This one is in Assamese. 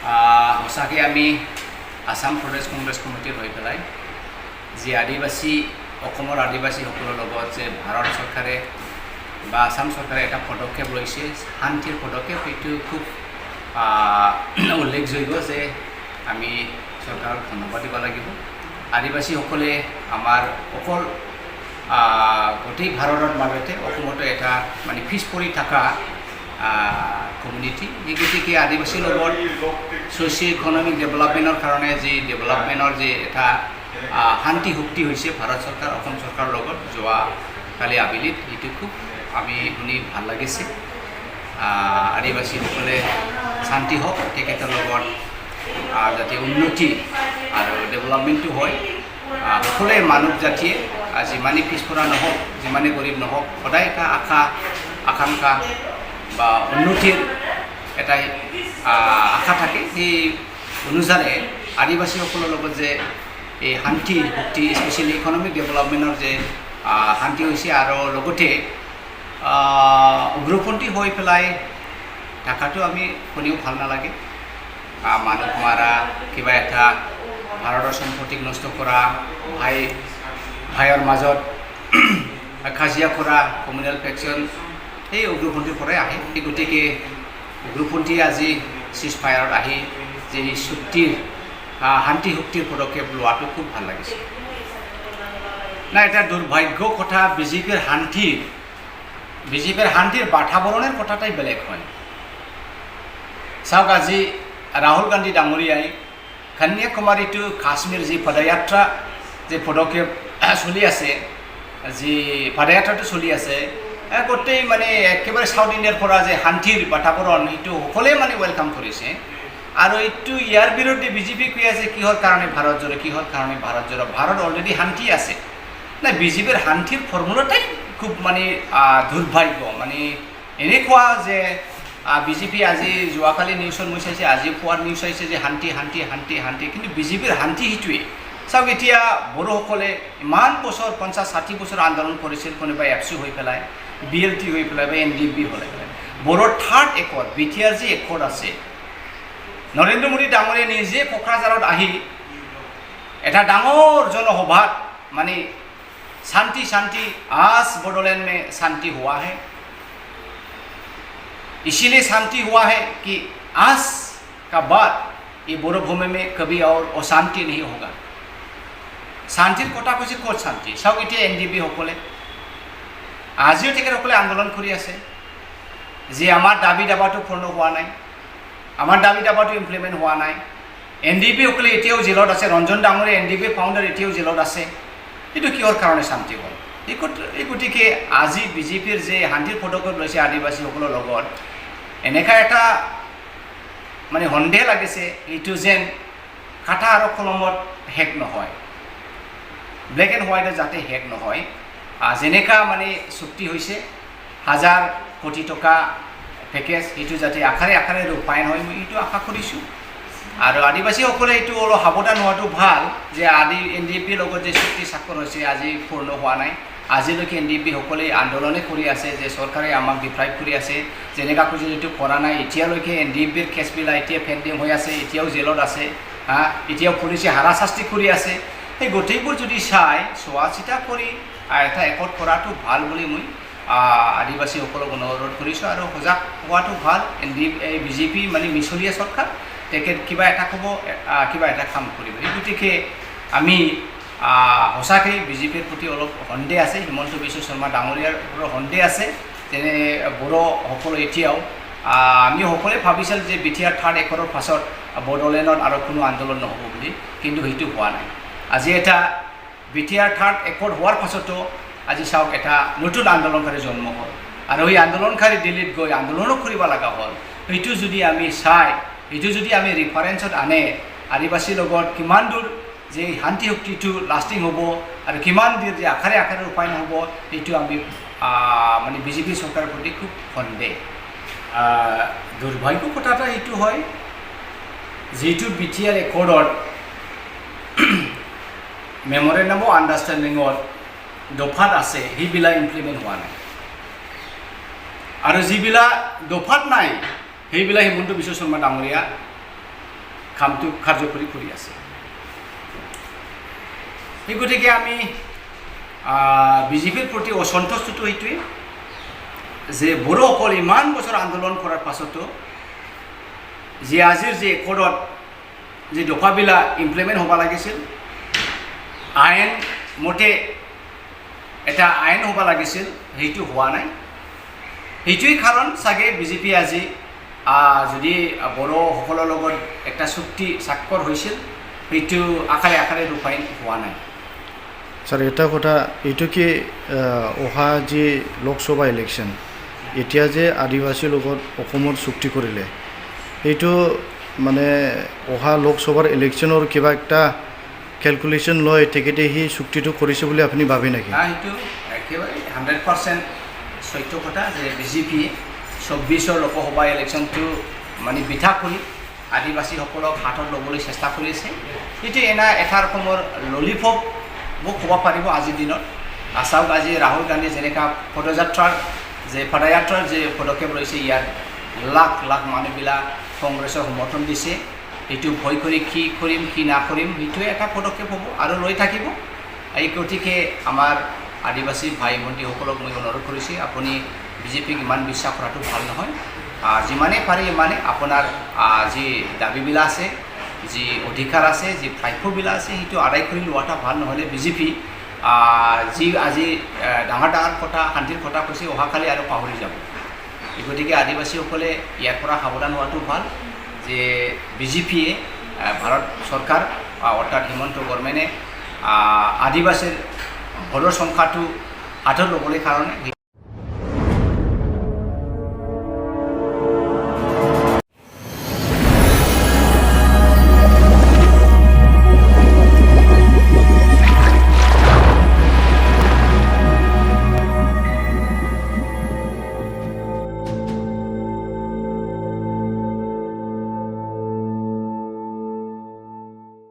সঁচাকৈ আমি আসাম প্ৰদেশ কংগ্ৰেছ কমিটিৰ হৈ পেলাই যি আদিবাসী অসমৰ আদিবাসীসকলৰ লগত যে ভাৰত চৰকাৰে বা আসাম চৰকাৰে এটা পদক্ষেপ লৈছে শান্তিৰ পদক্ষেপ সেইটো খুব উল্লেখযোগ্য যে আমি চৰকাৰক ধন্যবাদ দিব লাগিব। আদিবাসীসকলে আমাৰ অকল গোটেই ভাৰতৰ মাজতে অসমতো এটা মানে পিছ পৰি থকা কমিউনিটি এই গতিকে আদিবাসীৰ লগত ছ'চিঅ' ইকনমিক ডেভেলপমেণ্টৰ কাৰণে যি ডেভেলপমেণ্টৰ যি এটা শান্তি চুক্তি হৈছে ভাৰত চৰকাৰ অসম চৰকাৰৰ লগত যোৱা কালি আবেলিত এইটো খুব আমি শুনি ভাল লাগিছে। আদিবাসীসকলে শান্তি হওক তেখেতৰ লগত যাতে উন্নতি আৰু ডেভেলপমেণ্টটো হয় সকলোৱে মানৱ জাতিয়ে যিমানেই পিছপৰা নহওক যিমানেই গৰীব নহওক সদায় এটা আকাংক্ষা বা উন্নতিৰ এটা আশা থাকে। সেই অনুসাৰে আদিবাসীসকলৰ লগত যে এই শান্তি চুক্তি স্পেচিয়েলি ইকনমিক ডেভেলপমেণ্টৰ যে শান্তি হৈছে আৰু লগতে উগ্ৰপন্থী হৈ পেলাই থকাটো আমি শুনিও ভাল নালাগে। মানুহ মাৰা কিবা এটা ভাৰতৰ সম্পত্তিক নষ্ট কৰা ভাইৰ মাজত কাজিয়া কৰা কমিউনেল ফেকশ্যন এই উগ্ৰপন্থীৰ পৰাই আহে। সেই গতিকে উগ্ৰপন্থীয়ে আজি চিজ ফায়াৰত আহি যে এই চুক্তিৰ শান্তি চুক্তিৰ পদক্ষেপ লোৱাটো খুব ভাল লাগিছে। না এটা দুৰ্ভাগ্য কথা বিজেপিৰ শান্তিৰ বাতাবৰণৰ কথাটাই বেলেগ হয়। চাওক আজি ৰাহুল গান্ধী ডাঙৰীয়াই কন্যাকুমাৰী টু কাশ্মীৰ যি পদযাত্ৰা যে পদক্ষেপ চলি আছে যি পদযাত্ৰাটো চলি আছে গোটেই মানে একেবাৰে চাউথ ইণ্ডিয়াৰ পৰা যে শান্তিৰ বাতাবৰণ সেইটো সকলোৱে মানে ৱেলকাম কৰিছে। আৰু এইটো ইয়াৰ বিৰুদ্ধে বিজেপি কৈ আছে কিহৰ কাৰণে ভাৰত জোৰো ভাৰত অলৰেডি শান্তি আছে না। বিজেপিৰ শান্তিৰ ফৰ্মুলাটাই খুব মানে দুৰ্ভাগ্য মানে এনেকুৱা যে বিজেপি আজি যোৱাকালি নিউজত মই চাইছে আজি পুৱাৰ নিউজ চাইছে যে শান্তি শান্তি শান্তি শান্তি কিন্তু বিজেপিৰ শান্তি সেইটোৱেই। চাওক এতিয়া বড়োসকলে ইমান বছৰ 50-60 বছৰ আন্দোলন কৰিছিল কোনোবাই এফচি হৈ পেলাই BLT হৈ পেলাই বা NDP হৈ পেলাই বড়োৰ থাৰ্ড একৰ্ড BTR যি একৰ্ড আছে নৰেন্দ্ৰ মোদী ডাঙৰীয়া নিজে কোকৰাঝাৰত আহি এটা ডাঙৰ জনসভাত মানে शांति शांति आज बोडोलैंड में शांति हुआ है, इसीलिए शांति हुआ है कि आज का बाद ये बोडो भूमि में कभी और अशांति नहीं होगा। शांतिर कथा कैसे ক'ত शांति চাওক এতিয়া NDP সকলে আজিও তেখেতসকলে আন্দোলন কৰি আছে যে আমাৰ দাবী দাবাটো পূৰ্ণ হোৱা নাই, আমাৰ দাবী দাবাটো ইমপ্লিমেণ্ট হোৱা নাই। NDP সকলে এতিয়াও জেলত আছে, ৰঞ্জন ডাঙৰীয়া NDP ফাউণ্ডাৰ এতিয়াও জেলত আছে। এইটো কিহৰ কাৰণে শান্তি হ'ল? এই গতিকে আজি বিজেপিৰ যে শান্তিৰ পদক্ষেপ লৈছে আদিবাসীসকলৰ লগত এনেকুৱা এটা মানে সন্দেহ লাগিছে এইটো যেন কাটা আৰু কলমত শেষ নহয়, ব্লেক এণ্ড হোৱাইটত যাতে শেষ নহয়। যেনেকুৱা মানে চুক্তি হৈছে 1000 কোটি টকা পেকেজ এইটো যাতে আখাৰে আখাৰে ৰূপায়ণ হয় মই এইটো আশা কৰিছোঁ। আৰু আদিবাসীসকলে এইটো অলপ সাৱধান হোৱাটো ভাল যে NDPৰ লগত যে চুক্তি স্বাক্ষৰ হৈছে আজি পূৰ্ণ হোৱা নাই। আজিলৈকে NDP সকলে আন্দোলনে কৰি আছে যে চৰকাৰে আমাক ডিপ্ৰাইভ কৰি আছে, যেনেকুৱা কৈছে এইটো কৰা নাই। এতিয়ালৈকে NDPৰ কেছবিলাক এতিয়া পেণ্ডিং হৈ আছে, এতিয়াও জেলত আছে, এতিয়াও পুলিচে হাৰাশাস্তি কৰি আছে। সেই গোটেইবোৰ যদি চোৱা চিতা কৰি এটা একৰ্ড কৰাটো ভাল বুলি মই আদিবাসীসকলক অনুৰোধ কৰিছোঁ। আৰু সজাগ হোৱাটো ভাল। BJP মানে মিছলীয়া চৰকাৰ, তেখেত কিবা এটা ক'ব কিবা এটা কাম কৰিব। এই গতিকে আমি সঁচাকৈ বিজেপিৰ প্ৰতি অলপ সন্দেহ আছে, হিমন্ত বিশ্ব শৰ্মা ডাঙৰীয়াৰ ওপৰত সন্দেহ আছে। যেনে বড়োসকলে এতিয়াও আমি সকলোৱে ভাবিছিল যে BTR থাৰ্ড একৰ্ডৰ পাছত বড়োলেণ্ডত আৰু কোনো আন্দোলন নহ'ব বুলি, কিন্তু সেইটো হোৱা নাই। আজি এটা BTR থাৰ্ড একৰ্ড হোৱাৰ পাছতো আজি চাওক এটা নতুন আন্দোলনকাৰী জন্ম হ'ল আৰু সেই আন্দোলনকাৰী দিল্লীত গৈ আন্দোলনো কৰিব লগা হ'ল। সেইটো যদি আমি এইটো যদি আমি ৰেফাৰেঞ্চত আনে আদিবাসীৰ লগত কিমান দূৰ যে শান্তি চুক্তিটো লাষ্টিং হ'ব আৰু কিমান দূৰ যে আখাৰে আখাৰে ৰূপায়ণ হ'ব এইটো আমি মানে বিজেপি চৰকাৰৰ প্ৰতি খুব সন্দেহ। দুৰ্ভাগ্য কথা এটা এইটো হয় যিটো BTR একৰ্ডত মেমৰেণ্ডাম অফ আণ্ডাৰষ্টেণ্ডিঙত দফাত আছে সেইবিলাক ইমপ্লিমেণ্ট হোৱা নাই, আৰু যিবিলাক দফাত নাই সেইবিলাক হিমন্ত বিশ্ব শৰ্মা ডাঙৰীয়া কামটো কাৰ্যকৰী কৰি আছে এই গতিকে আমি বিজেপিৰ প্ৰতি অসন্তুষ্টটো এইটোৱে যে বড়োসকল ইমান বছৰ আন্দোলন কৰাৰ পাছতো যে আজিৰ যে একৰ্ডত যে দফাবিলাক ইমপ্লিমেণ্ট হ'ব লাগিছিল আইন মতে এটা আইন হ'ব লাগিছিল সেইটো হোৱা নাই সেইটোৱেই কাৰণ চাগে বিজেপি আজি যদি বড়োসকলৰ লগত একটা চুক্তি স্বাক্ষৰ হৈছিল সেইটো আকাৰে আকাৰে ৰূপায়ণ হোৱা নাই স্যার এটা কথা এইটো কি অহা যে লোকসভা ইলেকশ্যন এতিয়া যে আদিবাসীৰ লগত অসমৰ চুক্তি কৰিলে এইটো মানে অহা লোকসভাৰ ইলেকশ্যনৰ কিবা একটা ক্যালকুলেশন লয় তেখেতে সেই চুক্তিটো কৰিছে বুলি আপুনি ভাবে নেকি সেইটো একেবাৰে 100% সত্য কথা যে বিজেপিয়ে 24ৰ লোকসভা ইলেকশ্যনটো মানে বিঠা কৰি আদিবাসীসকলক হাতত ল'বলৈ চেষ্টা কৰিছে এইটো এটা ৰকমৰ ললিপপ মোক ক'ব পাৰিব আজিৰ দিনত চাওক আজি ৰাহুল গান্ধী যেনেকৈ পদযাত্ৰাৰ যে পদক্ষেপ লৈছে ইয়াত লাখ লাখ মানুহবিলাক কংগ্ৰেছৰ সমৰ্থন দিছে এইটো ভয় কৰি কি কৰিম কি নকৰিম সেইটোৱে এটা পদক্ষেপ হ'ব আৰু লৈ থাকিব এই গতিকে আমাৰ আদিবাসী ভাই ভণ্টিসকলক মই অনুৰোধ কৰিছোঁ আপুনি বিজেপিক ইমান বিশ্বাস কৰাটো ভাল নহয় যিমানে পাৰে ইমানে আপোনাৰ যি দাবীবিলাক আছে যি অধিকাৰ আছে যি প্ৰাপ্যবিলাক আছে সেইটো আদায় কৰি লোৱাটা ভাল নহ'লে বিজেপি যি আজি ডাঙৰ ডাঙৰ কথা শান্তিৰ কথা কৈছে অহাকালি আৰু পাহৰি যাব এই গতিকে আদিবাসীসকলে ইয়াৰ পৰা সাৱধান হোৱাটো ভাল যে বিজেপিয়ে ভাৰত চৰকাৰ অৰ্থাৎ হিমন্ত গভৰ্ণমেণ্টে আদিবাসীৰ ভোটৰ সংখ্যাটো হাতত ল'বলৈ কাৰণে